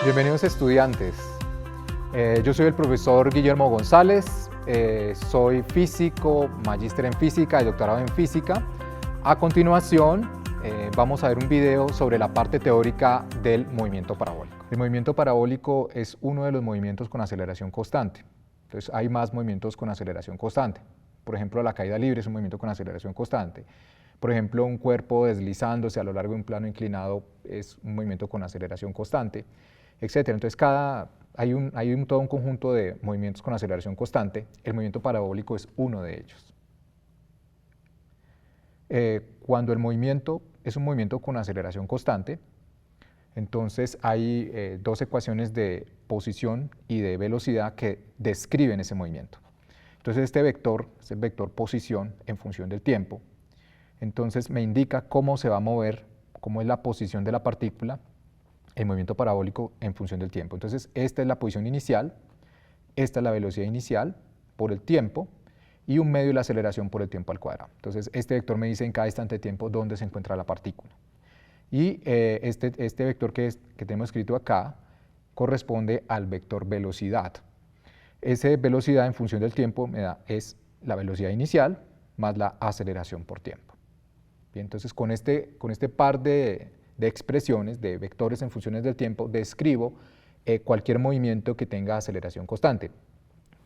Bienvenidos estudiantes, yo soy el profesor Guillermo González, soy físico, magíster en física y doctorado en física. A continuación vamos a ver un video sobre la parte teórica del movimiento parabólico. El movimiento parabólico es uno de los movimientos con aceleración constante, entonces hay más movimientos con aceleración constante. Por ejemplo, la caída libre es un movimiento con aceleración constante. Por ejemplo, un cuerpo deslizándose a lo largo de un plano inclinado es un movimiento con aceleración constante, etc. Entonces hay todo un conjunto de movimientos con aceleración constante. El movimiento parabólico es uno de ellos. Cuando el movimiento es un movimiento con aceleración constante, entonces hay dos ecuaciones de posición y de velocidad que describen ese movimiento. Entonces este vector es el vector posición en función del tiempo. Entonces me indica cómo se va a mover, cómo es la posición de la partícula, el movimiento parabólico en función del tiempo. Entonces esta es la posición inicial, esta es la velocidad inicial por el tiempo y un medio de la aceleración por el tiempo al cuadrado. Entonces este vector me dice en cada instante de tiempo dónde se encuentra la partícula. Y este vector que tenemos escrito acá corresponde al vector velocidad. Esa velocidad en función del tiempo es la velocidad inicial más la aceleración por tiempo. Bien, entonces con este par de expresiones, de vectores en funciones del tiempo, describo cualquier movimiento que tenga aceleración constante,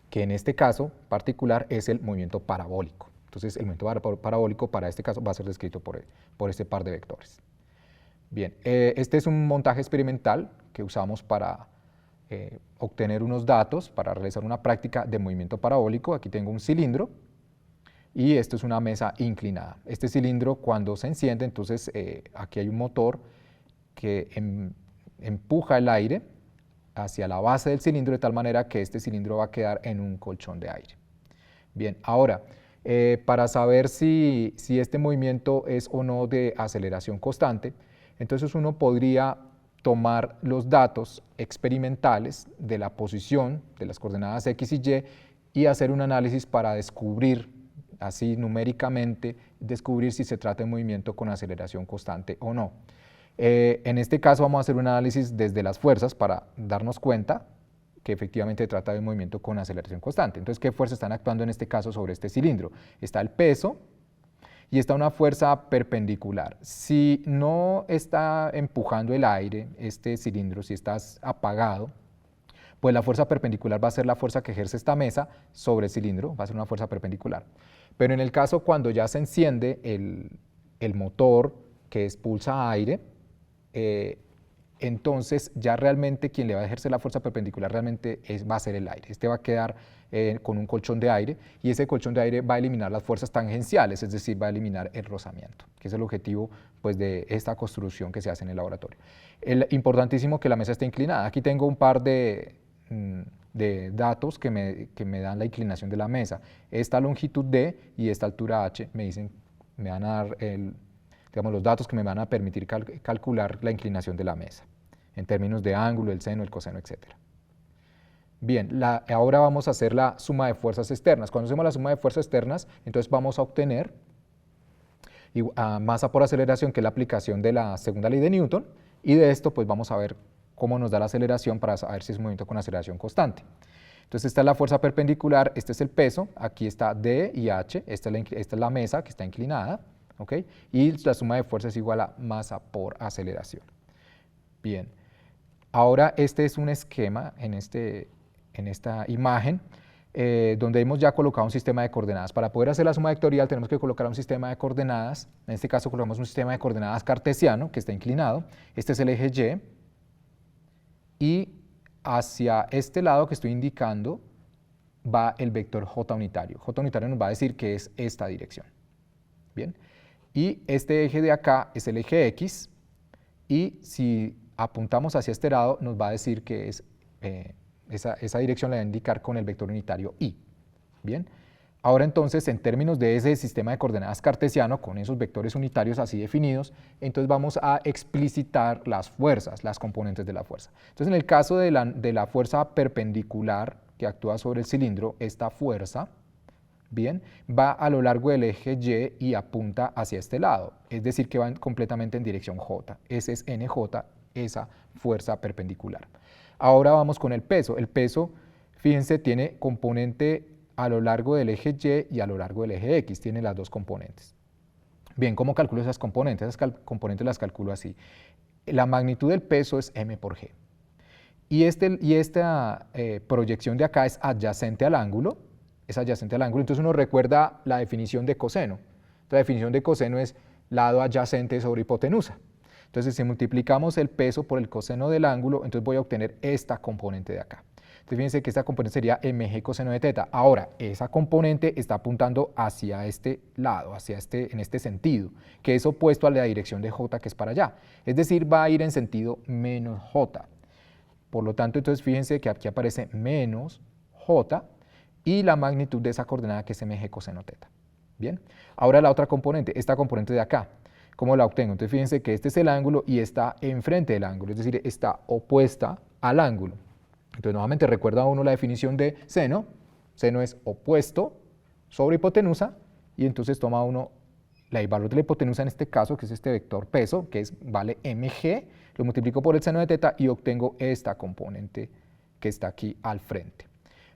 que en este caso particular es el movimiento parabólico. Entonces el movimiento parabólico para este caso va a ser descrito por este par de vectores. Bien, este es un montaje experimental que usamos para obtener unos datos, para realizar una práctica de movimiento parabólico. Aquí tengo un cilindro y esto es una mesa inclinada. Este cilindro, cuando se enciende, entonces aquí hay un motor que empuja el aire hacia la base del cilindro de tal manera que este cilindro va a quedar en un colchón de aire. Bien, ahora, para saber si este movimiento es o no de aceleración constante, entonces uno podría tomar los datos experimentales de la posición de las coordenadas X y Y hacer un análisis para descubrir, así numéricamente, descubrir si se trata de un movimiento con aceleración constante o no. En este caso vamos a hacer un análisis desde las fuerzas para darnos cuenta que efectivamente trata de un movimiento con aceleración constante. Entonces, ¿qué fuerzas están actuando en este caso sobre este cilindro? Está el peso y está una fuerza perpendicular. Si no está empujando el aire, este cilindro, si está apagado, pues la fuerza perpendicular va a ser la fuerza que ejerce esta mesa sobre el cilindro, va a ser una fuerza perpendicular. Pero en el caso cuando ya se enciende el motor que expulsa aire, entonces ya realmente quien le va a ejercer la fuerza perpendicular realmente va a ser el aire. Este va a quedar con un colchón de aire y ese colchón de aire va a eliminar las fuerzas tangenciales, es decir, va a eliminar el rozamiento, que es el objetivo pues, de esta construcción que se hace en el laboratorio. Importantísimo que la mesa esté inclinada. Aquí tengo un par de datos que me dan la inclinación de la mesa. Esta longitud D y esta altura H me van a dar digamos, los datos que me van a permitir calcular la inclinación de la mesa, en términos de ángulo, el seno, el coseno, etc. Bien, ahora vamos a hacer la suma de fuerzas externas. Cuando hacemos la suma de fuerzas externas, entonces vamos a obtener masa por aceleración, que es la aplicación de la segunda ley de Newton, y de esto pues vamos a ver cómo nos da la aceleración para saber si es un movimiento con aceleración constante. Entonces esta es la fuerza perpendicular, este es el peso, aquí está D y H, esta es la mesa que está inclinada, ¿okay? Y la suma de fuerzas es igual a masa por aceleración. Bien, ahora este es un esquema en esta imagen donde hemos ya colocado un sistema de coordenadas. Para poder hacer la suma vectorial tenemos que colocar un sistema de coordenadas, en este caso colocamos un sistema de coordenadas cartesiano que está inclinado, este es el eje Y, y hacia este lado que estoy indicando va el vector J unitario. J unitario nos va a decir que es esta dirección. Bien, y este eje de acá es el eje X, y si apuntamos hacia este lado nos va a decir que es esa dirección la va a indicar con el vector unitario Y. Bien, ahora entonces en términos de ese sistema de coordenadas cartesiano con esos vectores unitarios así definidos, entonces vamos a explicitar las fuerzas, las componentes de la fuerza. Entonces en el caso de la fuerza perpendicular que actúa sobre el cilindro, esta fuerza, bien, va a lo largo del eje Y y apunta hacia este lado, es decir, que va completamente en dirección J. Ese es NJ, esa fuerza perpendicular. Ahora vamos con el peso. El peso, fíjense, tiene componente a lo largo del eje Y a lo largo del eje X, tiene las dos componentes. Bien, ¿cómo calculo esas componentes? Esas componentes las calculo así. La magnitud del peso es m por g. Y esta proyección de acá es adyacente al ángulo, entonces uno recuerda la definición de coseno. Entonces, la definición de coseno es lado adyacente sobre hipotenusa. Entonces, si multiplicamos el peso por el coseno del ángulo, entonces voy a obtener esta componente de acá. Entonces, fíjense que esta componente sería mg coseno de teta. Ahora, esa componente está apuntando hacia este lado, en este sentido, que es opuesto a la dirección de j, que es para allá. Es decir, va a ir en sentido menos j. Por lo tanto, entonces fíjense que aquí aparece menos j y la magnitud de esa coordenada que es mg coseno teta. Bien, ahora la otra componente, esta componente de acá, ¿cómo la obtengo? Entonces fíjense que este es el ángulo y está enfrente del ángulo, es decir, está opuesta al ángulo. Entonces nuevamente recuerda uno la definición de seno, seno es opuesto sobre hipotenusa y entonces toma uno el valor de la hipotenusa en este caso, que es este vector peso, que vale mg, lo multiplico por el seno de teta y obtengo esta componente que está aquí al frente.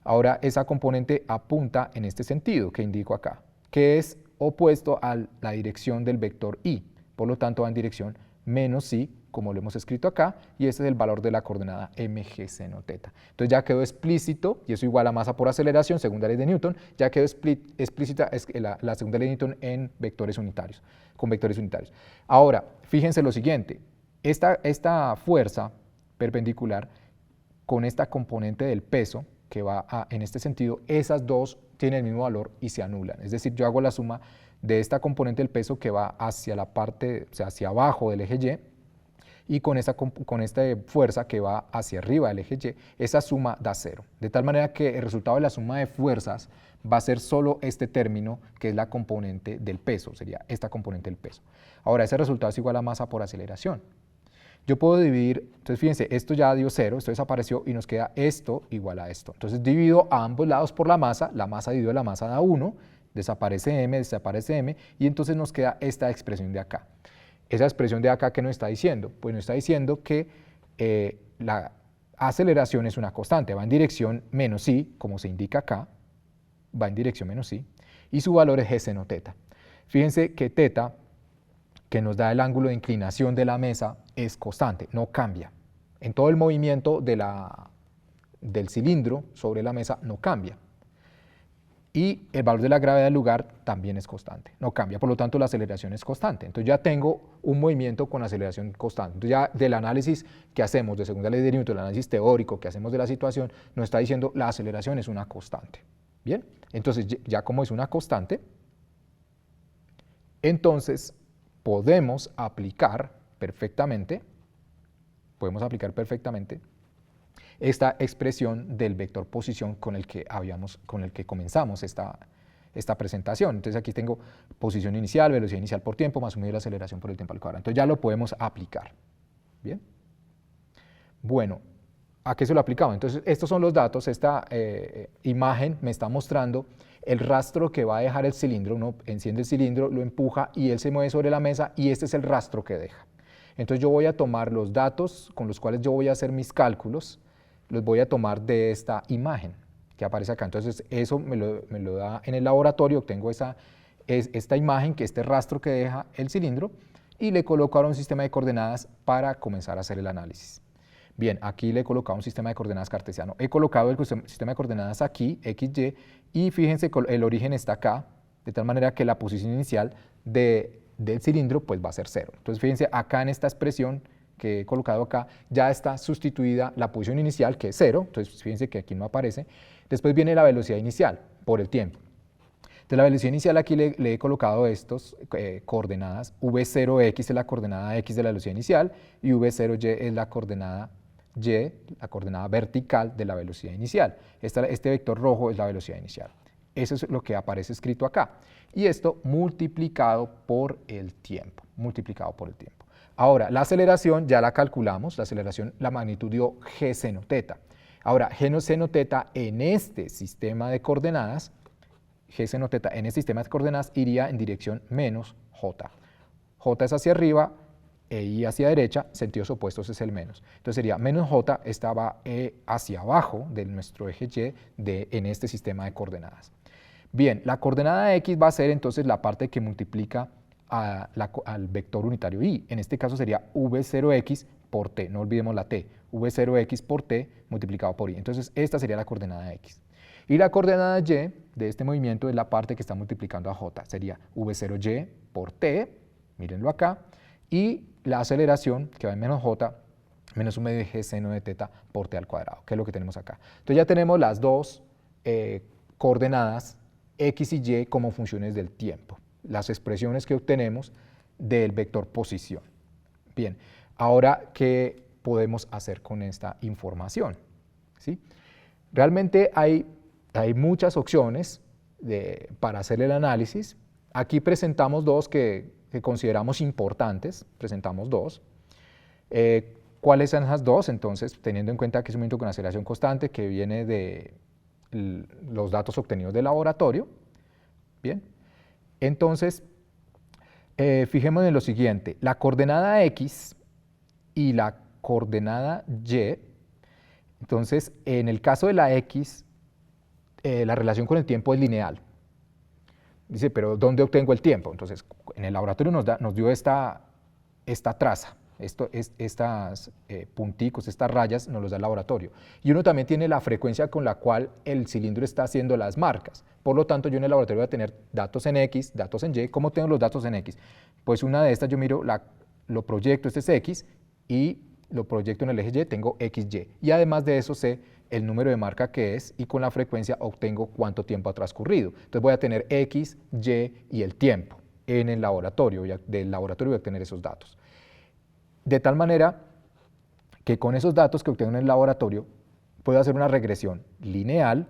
Ahora esa componente apunta en este sentido que indico acá, que es opuesto a la dirección del vector y, por lo tanto va en dirección menos i, como lo hemos escrito acá, y este es el valor de la coordenada mg seno teta. Entonces ya quedó explícito, y eso igual a masa por aceleración, segunda ley de Newton, ya quedó explícita la segunda ley de Newton en vectores unitarios, con vectores unitarios. Ahora, fíjense lo siguiente, esta fuerza perpendicular con esta componente del peso, que va en este sentido, esas dos tienen el mismo valor y se anulan. Es decir, yo hago la suma de esta componente del peso que va hacia la parte, o sea, hacia abajo del eje Y, y con esta fuerza que va hacia arriba del eje Y, esa suma da 0. De tal manera que el resultado de la suma de fuerzas va a ser solo este término, que es la componente del peso, sería esta componente del peso. Ahora, ese resultado es igual a masa por aceleración. Yo puedo dividir, entonces fíjense, esto ya dio 0, esto desapareció y nos queda esto igual a esto. Entonces divido a ambos lados por la masa dividido la masa da 1, desaparece m, y entonces nos queda esta expresión de acá. Esa expresión de acá, ¿qué nos está diciendo? Pues nos está diciendo que la aceleración es una constante, va en dirección menos i, como se indica acá, va en dirección menos i, y su valor es g seno teta. Fíjense que teta, que nos da el ángulo de inclinación de la mesa, es constante, no cambia. En todo el movimiento del cilindro sobre la mesa no cambia. Y el valor de la gravedad del lugar también es constante, no cambia, por lo tanto la aceleración es constante. Entonces ya tengo un movimiento con aceleración constante. Entonces ya del análisis que hacemos de segunda ley de Newton, el análisis teórico que hacemos de la situación, nos está diciendo la aceleración es una constante. Bien, entonces ya como es una constante, entonces podemos aplicar perfectamente esta expresión del vector posición con el que comenzamos esta presentación. Entonces aquí tengo posición inicial, velocidad inicial por tiempo, más un medio de la aceleración por el tiempo al cuadrado. Entonces ya lo podemos aplicar. Bien. Bueno, ¿a qué se lo aplicamos? Entonces estos son los datos, esta imagen me está mostrando el rastro que va a dejar el cilindro. Uno enciende el cilindro, lo empuja y él se mueve sobre la mesa y este es el rastro que deja. Entonces yo voy a tomar los datos con los cuales yo voy a hacer mis cálculos, los voy a tomar de esta imagen que aparece acá. Entonces eso me lo da en el laboratorio, obtengo esta imagen, que este rastro que deja el cilindro, y le coloco ahora un sistema de coordenadas para comenzar a hacer el análisis. Bien, aquí le he colocado un sistema de coordenadas cartesiano. He colocado el sistema de coordenadas aquí, x, y, y fíjense que el origen está acá, de tal manera que la posición inicial del cilindro pues va a ser 0. Entonces fíjense, acá en esta expresión que he colocado acá, ya está sustituida la posición inicial, que es 0, entonces fíjense que aquí no aparece. Después viene la velocidad inicial, por el tiempo. De la velocidad inicial aquí le he colocado estos coordenadas, v0x es la coordenada x de la velocidad inicial, y v0y es la coordenada y, la coordenada vertical de la velocidad inicial. Este vector rojo es la velocidad inicial. Eso es lo que aparece escrito acá. Y esto multiplicado por el tiempo, Ahora, la aceleración ya la calculamos, la magnitud dio g seno teta. Ahora, g seno teta en este sistema de coordenadas, g seno teta en este sistema de coordenadas iría en dirección menos j. J es hacia arriba, e y hacia derecha, sentidos opuestos es el menos. Entonces sería menos j, estaba hacia abajo de nuestro eje y en este sistema de coordenadas. Bien, la coordenada x va a ser entonces la parte que multiplica al vector unitario y. En este caso sería v0x por t, no olvidemos la t, v0x por t multiplicado por y. Entonces esta sería la coordenada x. Y la coordenada y de este movimiento es la parte que está multiplicando a j, sería v0y por t, mírenlo acá, y la aceleración que va en menos j, menos un medio de g seno de teta por t al cuadrado, que es lo que tenemos acá. Entonces ya tenemos las dos coordenadas x y y como funciones del tiempo, las expresiones que obtenemos del vector posición. Bien, ahora, ¿qué podemos hacer con esta información? ¿Sí? Realmente hay muchas opciones para hacer el análisis. Aquí presentamos dos que consideramos importantes, presentamos dos. ¿Cuáles son esas dos? Entonces, teniendo en cuenta que es un movimiento con aceleración constante que viene de los datos obtenidos del laboratorio. Bien, entonces, fijémonos en lo siguiente, la coordenada x y la coordenada y, entonces, en el caso de la x, la relación con el tiempo es lineal. Dice, pero ¿dónde obtengo el tiempo? Entonces, en el laboratorio nos dio esta traza, estas punticos, estas rayas nos los da el laboratorio. Y uno también tiene la frecuencia con la cual el cilindro está haciendo las marcas. Por lo tanto, yo en el laboratorio voy a tener datos en X, datos en Y. ¿Cómo tengo los datos en X? Pues una de estas yo miro, lo proyecto, este es X, y lo proyecto en el eje Y, tengo XY. Y además de eso sé el número de marca que es y con la frecuencia obtengo cuánto tiempo ha transcurrido. Entonces voy a tener X, Y y el tiempo en el laboratorio. Del laboratorio voy a obtener esos datos. De tal manera que con esos datos que obtengo en el laboratorio puedo hacer una regresión lineal.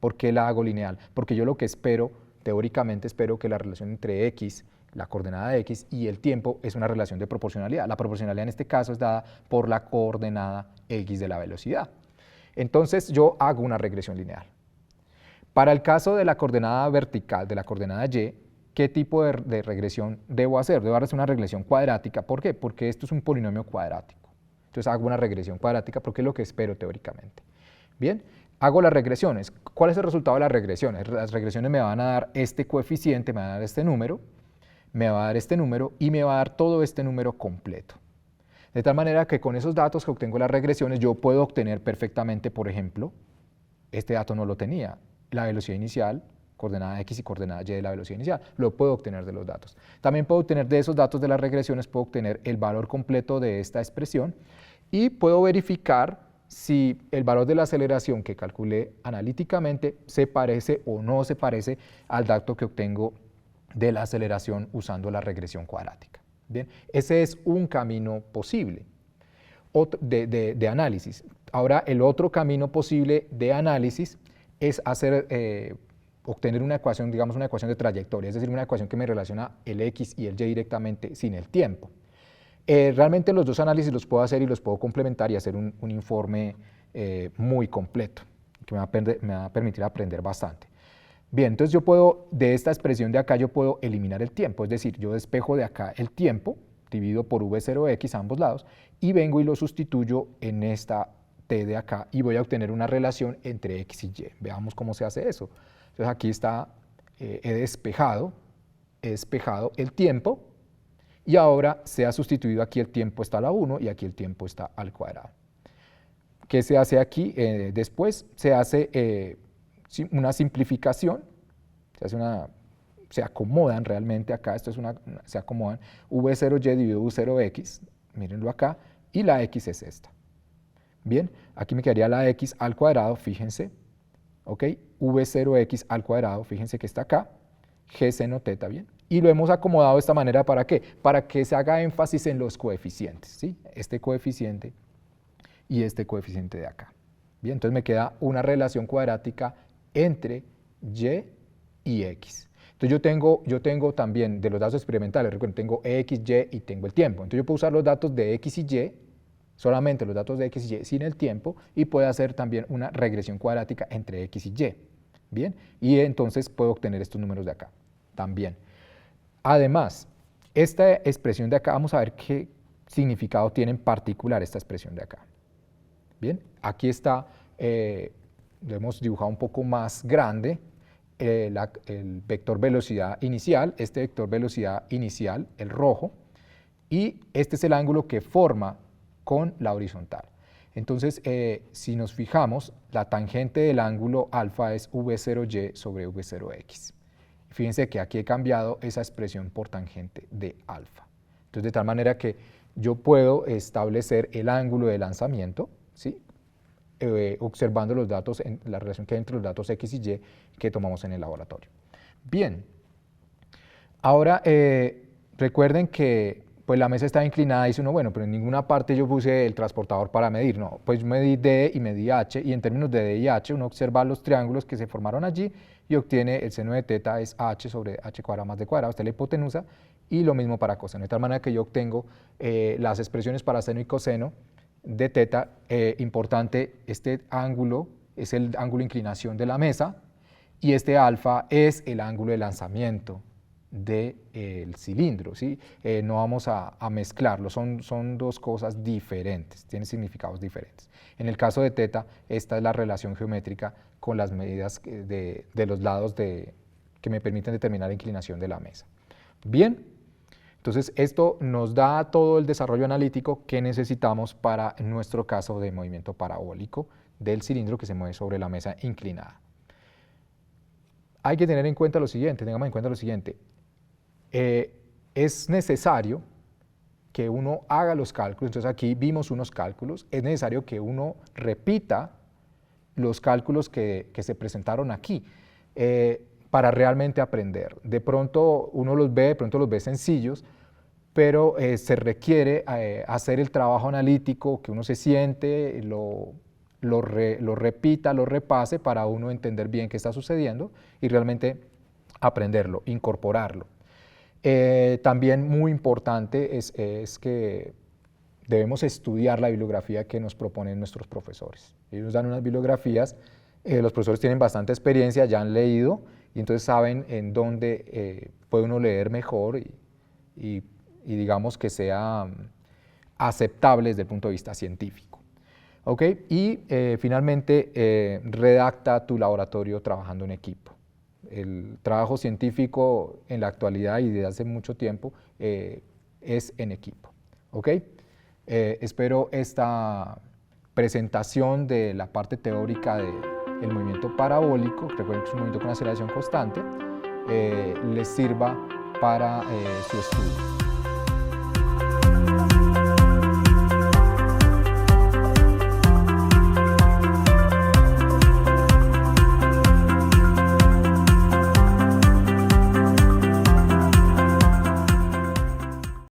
¿Por qué la hago lineal? Porque yo lo que espero, teóricamente espero que la relación entre X, la coordenada de X y el tiempo es una relación de proporcionalidad. La proporcionalidad en este caso es dada por la coordenada X de la velocidad. Entonces yo hago una regresión lineal. Para el caso de la coordenada vertical, de la coordenada Y, ¿qué tipo de regresión debo hacer? Debo hacer una regresión cuadrática. ¿Por qué? Porque esto es un polinomio cuadrático. Entonces hago una regresión cuadrática porque es lo que espero teóricamente. Bien, hago las regresiones. ¿Cuál es el resultado de las regresiones? Las regresiones me van a dar este coeficiente, me van a dar este número, me va a dar este número y me va a dar todo este número completo. De tal manera que con esos datos que obtengo las regresiones yo puedo obtener perfectamente, por ejemplo, este dato no lo tenía, la velocidad inicial, coordenada x y coordenada y de la velocidad inicial, lo puedo obtener de los datos. También puedo obtener de esos datos de las regresiones, puedo obtener el valor completo de esta expresión y puedo verificar si el valor de la aceleración que calculé analíticamente se parece o no se parece al dato que obtengo de la aceleración usando la regresión cuadrática. Bien, ese es un camino posible de análisis. Ahora, el otro camino posible de análisis es obtener una ecuación, digamos una ecuación de trayectoria, es decir, una ecuación que me relaciona el x y el y directamente sin el tiempo. Realmente los dos análisis los puedo hacer y los puedo complementar y hacer un informe muy completo, que me va a permitir aprender bastante. Bien, entonces yo puedo, de esta expresión de acá, yo puedo eliminar el tiempo, es decir, yo despejo de acá el tiempo, divido por v0x a ambos lados, y vengo y lo sustituyo en esta t de acá, y voy a obtener una relación entre x y y. Veamos cómo se hace eso. Entonces aquí está, he despejado el tiempo, y ahora se ha sustituido aquí el tiempo está a la 1 y aquí el tiempo está al cuadrado. ¿Qué se hace aquí? Después se hace una simplificación, se acomodan realmente acá, se acomodan v0y dividido v0x, mírenlo acá, y la x es esta. Bien, aquí me quedaría la x al cuadrado, fíjense, ¿ok? v0x al cuadrado, fíjense que está acá, g seno teta, ¿bien? Y lo hemos acomodado de esta manera, ¿para qué? Para que se haga énfasis en los coeficientes, ¿sí? Este coeficiente y este coeficiente de acá. Bien, entonces me queda una relación cuadrática entre y y x. Entonces yo tengo también de los datos experimentales, recuerden, tengo x, y y tengo el tiempo. Entonces yo puedo usar los datos de x y y, solamente los datos de X y Y sin el tiempo, y puede hacer también una regresión cuadrática entre X y Y. Bien, y entonces puedo obtener estos números de acá también. Además, esta expresión de acá, vamos a ver qué significado tiene en particular esta expresión de acá. Bien, aquí está, lo hemos dibujado un poco más grande, el vector velocidad inicial, este vector velocidad inicial, el rojo, y este es el ángulo que forma con la horizontal. Entonces, si nos fijamos, la tangente del ángulo alfa es V0y sobre V0x. Fíjense que aquí he cambiado esa expresión por tangente de alfa. Entonces, de tal manera que yo puedo establecer el ángulo de lanzamiento, ¿sí? Observando los datos, la relación que hay entre los datos X y Y que tomamos en el laboratorio. Bien, ahora recuerden que pues la mesa está inclinada y dice uno, bueno, pero en ninguna parte yo puse el transportador para medir, no, pues medí D y medí H, y en términos de D y H uno observa los triángulos que se formaron allí y obtiene el seno de teta es H sobre H cuadrado más D cuadrado, esta es la hipotenusa, y lo mismo para coseno, de tal manera que yo obtengo las expresiones para seno y coseno de teta. Importante, este ángulo es el ángulo de inclinación de la mesa y este alfa es el ángulo de lanzamiento del cilindro, ¿sí? No vamos a mezclarlo, son dos cosas diferentes, tienen significados diferentes. En el caso de teta, esta es la relación geométrica con las medidas de los lados que me permiten determinar la inclinación de la mesa. Bien, entonces esto nos da todo el desarrollo analítico que necesitamos para nuestro caso de movimiento parabólico del cilindro que se mueve sobre la mesa inclinada. Hay que tener en cuenta lo siguiente, tengamos en cuenta lo siguiente. Es necesario que uno haga los cálculos, entonces aquí vimos unos cálculos, es necesario que uno repita los cálculos que se presentaron aquí para realmente aprender. De pronto uno los ve, de pronto los ve sencillos, pero se requiere hacer el trabajo analítico, que uno se siente, lo repita, lo repase para uno entender bien qué está sucediendo y realmente aprenderlo, incorporarlo. También muy importante es que debemos estudiar la bibliografía que nos proponen nuestros profesores. Ellos nos dan unas bibliografías, los profesores tienen bastante experiencia, ya han leído y entonces saben en dónde puede uno leer mejor y digamos que sea aceptable desde el punto de vista científico. ¿Okay? Y finalmente redacta tu laboratorio trabajando en equipo. El trabajo científico en la actualidad y desde hace mucho tiempo es en equipo. ¿Okay? Espero esta presentación de la parte teórica del movimiento parabólico, recuerden que es un movimiento con aceleración constante, les sirva para su estudio.